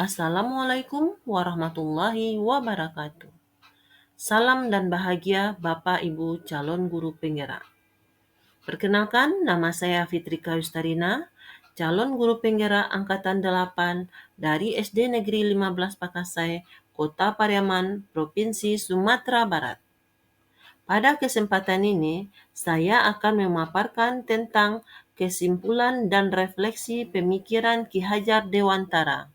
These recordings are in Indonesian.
Assalamualaikum warahmatullahi wabarakatuh. Salam dan bahagia Bapak Ibu calon guru penggerak. Perkenalkan, nama saya Fitrika Yustarina, calon guru penggerak angkatan 8 dari SD Negeri 15 Pakasai, Kota Pariaman, Provinsi Sumatera Barat. Pada kesempatan ini, saya akan memaparkan tentang kesimpulan dan refleksi pemikiran Ki Hajar Dewantara.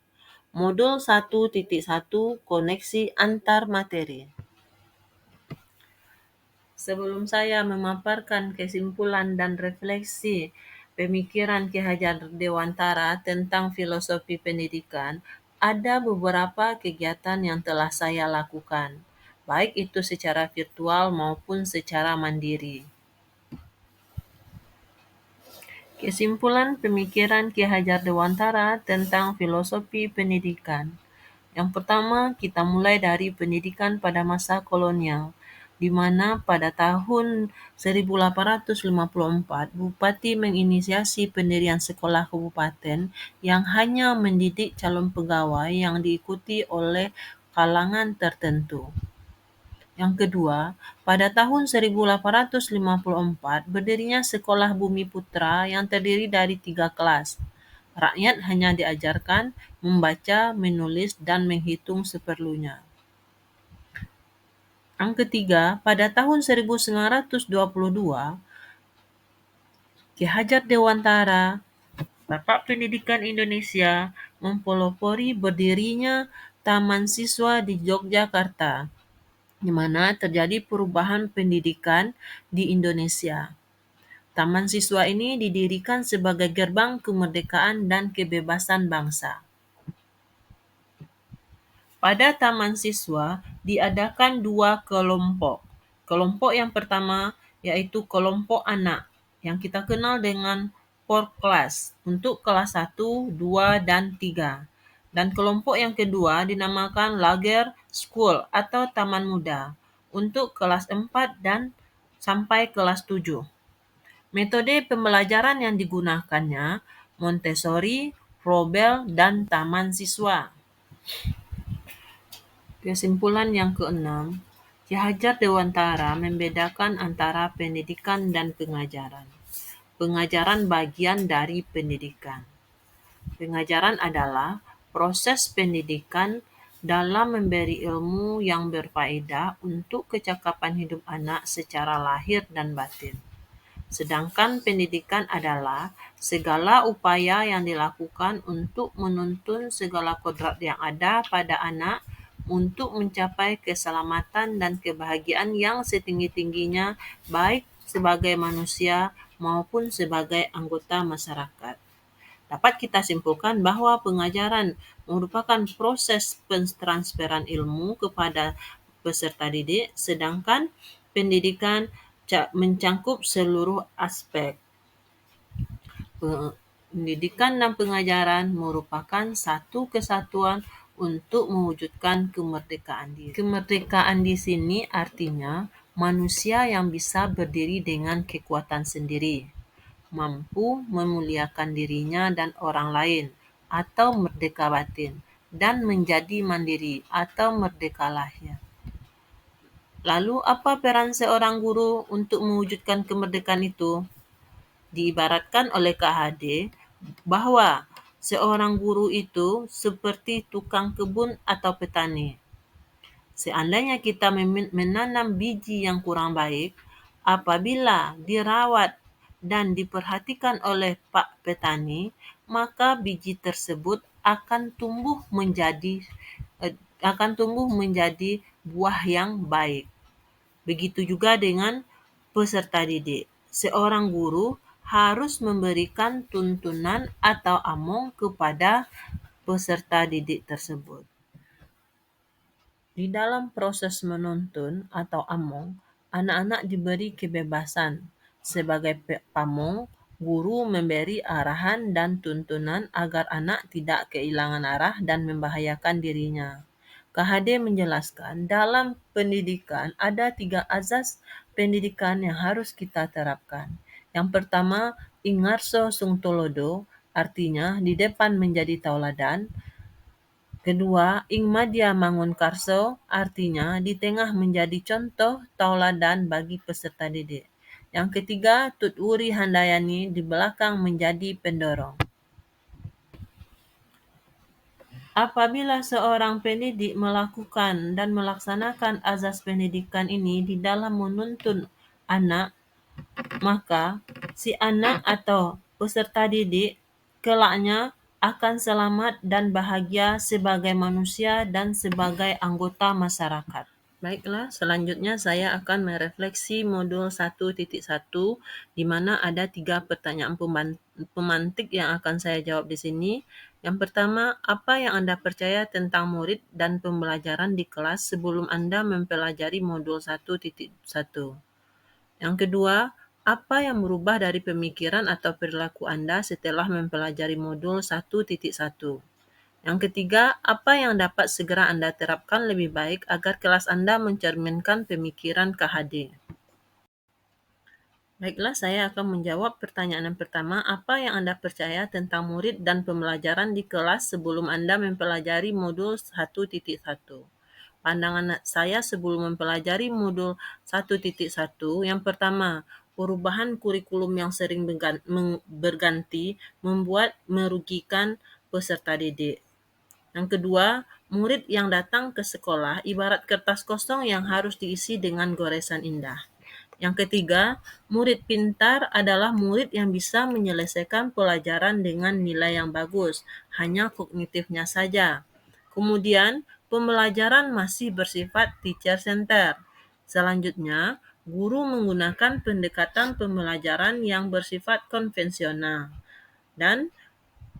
Modul 1.1 Koneksi antar materi. Sebelum saya memaparkan kesimpulan dan refleksi pemikiran Ki Hajar Dewantara tentang filosofi pendidikan, ada beberapa kegiatan yang telah saya lakukan, baik itu secara virtual maupun secara mandiri. Kesimpulan pemikiran Ki Hajar Dewantara tentang filosofi pendidikan. Yang pertama, kita mulai dari pendidikan pada masa kolonial, di mana pada tahun 1854 Bupati menginisiasi pendirian sekolah kabupaten yang hanya mendidik calon pegawai yang diikuti oleh kalangan tertentu. Yang kedua, pada tahun 1854 berdirinya Sekolah Bumi Putra yang terdiri dari 3 kelas. Rakyat hanya diajarkan membaca, menulis, dan menghitung seperlunya. Yang ketiga, pada tahun 1922, Ki Hajar Dewantara, Bapak Pendidikan Indonesia, mempelopori berdirinya Taman Siswa di Yogyakarta, di mana terjadi perubahan pendidikan di Indonesia. Taman siswa ini didirikan sebagai gerbang kemerdekaan dan kebebasan bangsa. Pada taman siswa diadakan 2 kelompok. Kelompok yang pertama yaitu kelompok anak yang kita kenal dengan Porklas untuk kelas 1, 2, dan 3. Dan kelompok yang kedua dinamakan Lager School atau Taman Muda untuk kelas 4 dan sampai kelas 7. Metode pembelajaran yang digunakannya Montessori, Froebel, dan taman siswa. Kesimpulan yang keenam, Ki Hajar Dewantara membedakan antara pendidikan dan pengajaran. Pengajaran bagian dari pendidikan. Pengajaran adalah proses pendidikan dalam memberi ilmu yang berfaedah untuk kecakapan hidup anak secara lahir dan batin. Sedangkan pendidikan adalah segala upaya yang dilakukan untuk menuntun segala kodrat yang ada pada anak untuk mencapai keselamatan dan kebahagiaan yang setinggi-tingginya baik sebagai manusia maupun sebagai anggota masyarakat. Dapat kita simpulkan bahwa pengajaran merupakan proses pentransferan ilmu kepada peserta didik, sedangkan pendidikan mencangkup seluruh aspek. Pendidikan dan pengajaran merupakan satu kesatuan untuk mewujudkan kemerdekaan diri. Kemerdekaan di sini artinya manusia yang bisa berdiri dengan kekuatan sendiri, mampu memuliakan dirinya dan orang lain, atau merdeka batin, dan menjadi mandiri atau merdeka lahir. Lalu apa peran seorang guru untuk mewujudkan kemerdekaan itu? Diibaratkan oleh Kak Hade bahwa seorang guru itu seperti tukang kebun atau petani. Seandainya kita menanam biji yang kurang baik, apabila dirawat dan diperhatikan oleh Pak Petani, maka biji tersebut akan tumbuh menjadi buah yang baik. Begitu juga dengan peserta didik. Seorang guru harus memberikan tuntunan atau among kepada peserta didik tersebut. Di dalam proses menuntun atau among, anak-anak diberi kebebasan. Sebagai pamong, guru memberi arahan dan tuntunan agar anak tidak kehilangan arah dan membahayakan dirinya. Kak Hade menjelaskan, dalam pendidikan ada 3 azas pendidikan yang harus kita terapkan. Yang pertama, ingarso sung tolodo, artinya di depan menjadi tauladan. Kedua, ing madya mangunkarso artinya di tengah menjadi contoh tauladan bagi peserta didik. Yang ketiga, tuturi handayani di belakang menjadi pendorong. Apabila seorang pendidik melakukan dan melaksanakan azas pendidikan ini di dalam menuntun anak, maka si anak atau peserta didik kelaknya akan selamat dan bahagia sebagai manusia dan sebagai anggota masyarakat. Baiklah, selanjutnya saya akan merefleksi modul 1.1 di mana ada 3 pertanyaan pemantik yang akan saya jawab di sini. Yang pertama, apa yang Anda percaya tentang murid dan pembelajaran di kelas sebelum Anda mempelajari modul 1.1? Yang kedua, apa yang berubah dari pemikiran atau perilaku Anda setelah mempelajari modul 1.1? Yang ketiga, apa yang dapat segera Anda terapkan lebih baik agar kelas Anda mencerminkan pemikiran KHD? Baiklah, saya akan menjawab pertanyaan yang pertama, apa yang Anda percaya tentang murid dan pembelajaran di kelas sebelum Anda mempelajari modul 1.1? Pandangan saya sebelum mempelajari modul 1.1, yang pertama, perubahan kurikulum yang sering berganti membuat merugikan peserta didik. Yang kedua, murid yang datang ke sekolah ibarat kertas kosong yang harus diisi dengan goresan indah. Yang ketiga, murid pintar adalah murid yang bisa menyelesaikan pelajaran dengan nilai yang bagus, hanya kognitifnya saja. Kemudian, pembelajaran masih bersifat teacher center. Selanjutnya, guru menggunakan pendekatan pembelajaran yang bersifat konvensional. Dan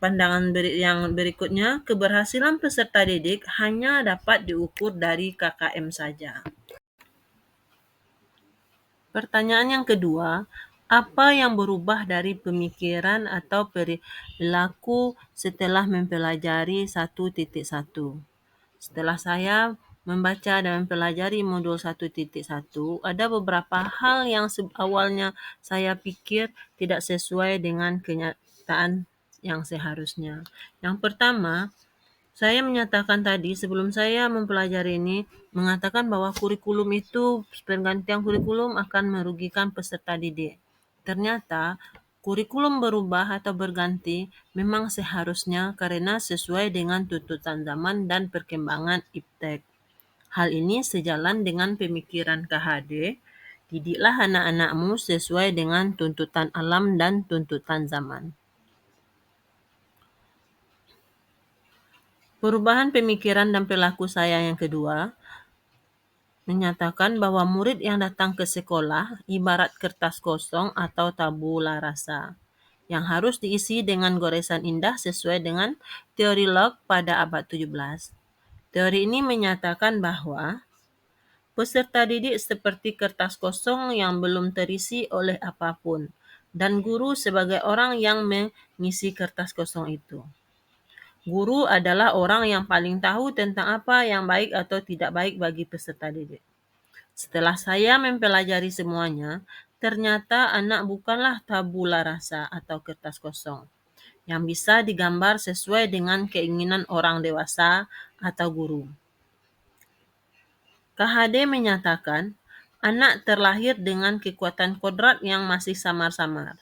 pandangan yang berikutnya, keberhasilan peserta didik hanya dapat diukur dari KKM saja. Pertanyaan yang kedua, apa yang berubah dari pemikiran atau perilaku setelah mempelajari 1.1? Setelah saya membaca dan mempelajari modul 1.1, ada beberapa hal yang awalnya saya pikir tidak sesuai dengan kenyataan yang seharusnya. Yang pertama, saya menyatakan tadi sebelum saya mempelajari ini, mengatakan bahwa kurikulum itu, pergantian kurikulum akan merugikan peserta didik. Ternyata, kurikulum berubah atau berganti memang seharusnya karena sesuai dengan tuntutan zaman dan perkembangan iptek. Hal ini sejalan dengan pemikiran KHD, didiklah anak-anakmu sesuai dengan tuntutan alam dan tuntutan zaman. Perubahan pemikiran dan perilaku saya yang kedua menyatakan bahwa murid yang datang ke sekolah ibarat kertas kosong atau tabula rasa yang harus diisi dengan goresan indah sesuai dengan teori Locke pada abad 17. Teori ini menyatakan bahwa peserta didik seperti kertas kosong yang belum terisi oleh apapun, dan guru sebagai orang yang mengisi kertas kosong itu. Guru adalah orang yang paling tahu tentang apa yang baik atau tidak baik bagi peserta didik. Setelah saya mempelajari semuanya, ternyata anak bukanlah tabula rasa atau kertas kosong yang bisa digambar sesuai dengan keinginan orang dewasa atau guru. KHD menyatakan anak terlahir dengan kekuatan kodrat yang masih samar-samar.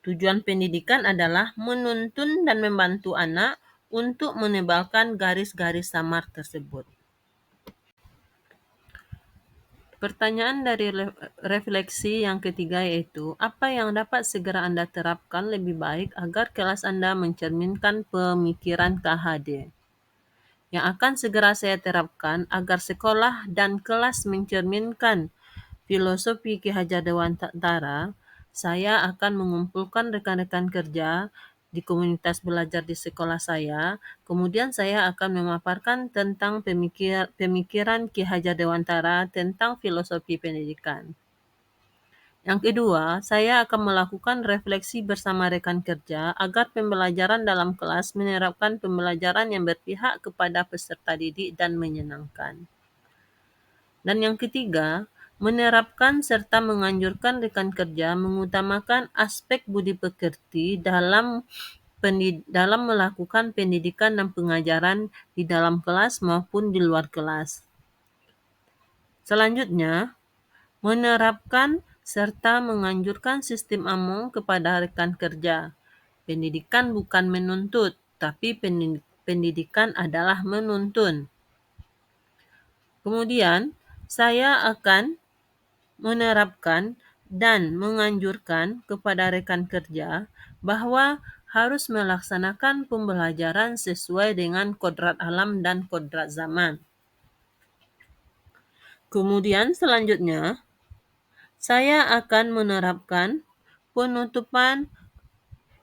Tujuan pendidikan adalah menuntun dan membantu anak untuk menebalkan garis-garis samar tersebut. Pertanyaan dari refleksi yang ketiga yaitu, apa yang dapat segera Anda terapkan lebih baik agar kelas Anda mencerminkan pemikiran KHD? Yang akan segera saya terapkan agar sekolah dan kelas mencerminkan filosofi Ki Hajar Dewantara, saya akan mengumpulkan rekan-rekan kerja di komunitas belajar di sekolah saya, kemudian saya akan memaparkan tentang pemikiran Ki Hajar Dewantara tentang filosofi pendidikan. Yang kedua, saya akan melakukan refleksi bersama rekan kerja agar pembelajaran dalam kelas menerapkan pembelajaran yang berpihak kepada peserta didik dan menyenangkan. Dan yang ketiga, menerapkan serta menganjurkan rekan kerja mengutamakan aspek budi pekerti dalam dalam melakukan pendidikan dan pengajaran di dalam kelas maupun di luar kelas. Selanjutnya, menerapkan serta menganjurkan sistem AMONG kepada rekan kerja. Pendidikan bukan menuntut, tapi pendidikan adalah menuntun. Kemudian, saya akan menerapkan dan menganjurkan kepada rekan kerja bahwa harus melaksanakan pembelajaran sesuai dengan kodrat alam dan kodrat zaman. Kemudian selanjutnya, saya akan menerapkan penutupan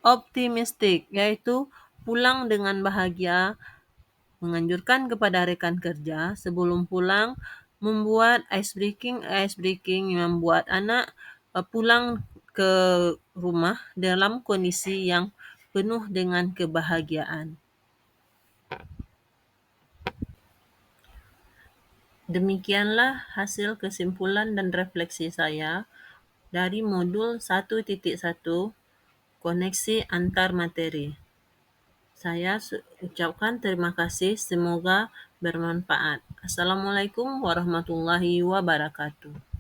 optimistik, yaitu pulang dengan bahagia, menganjurkan kepada rekan kerja sebelum pulang membuat ice breaking yang membuat anak pulang ke rumah dalam kondisi yang penuh dengan kebahagiaan. Demikianlah hasil kesimpulan dan refleksi saya dari modul 1.1 koneksi antar materi. Saya ucapkan terima kasih, semoga bermanfaat. Assalamualaikum warahmatullahi wabarakatuh.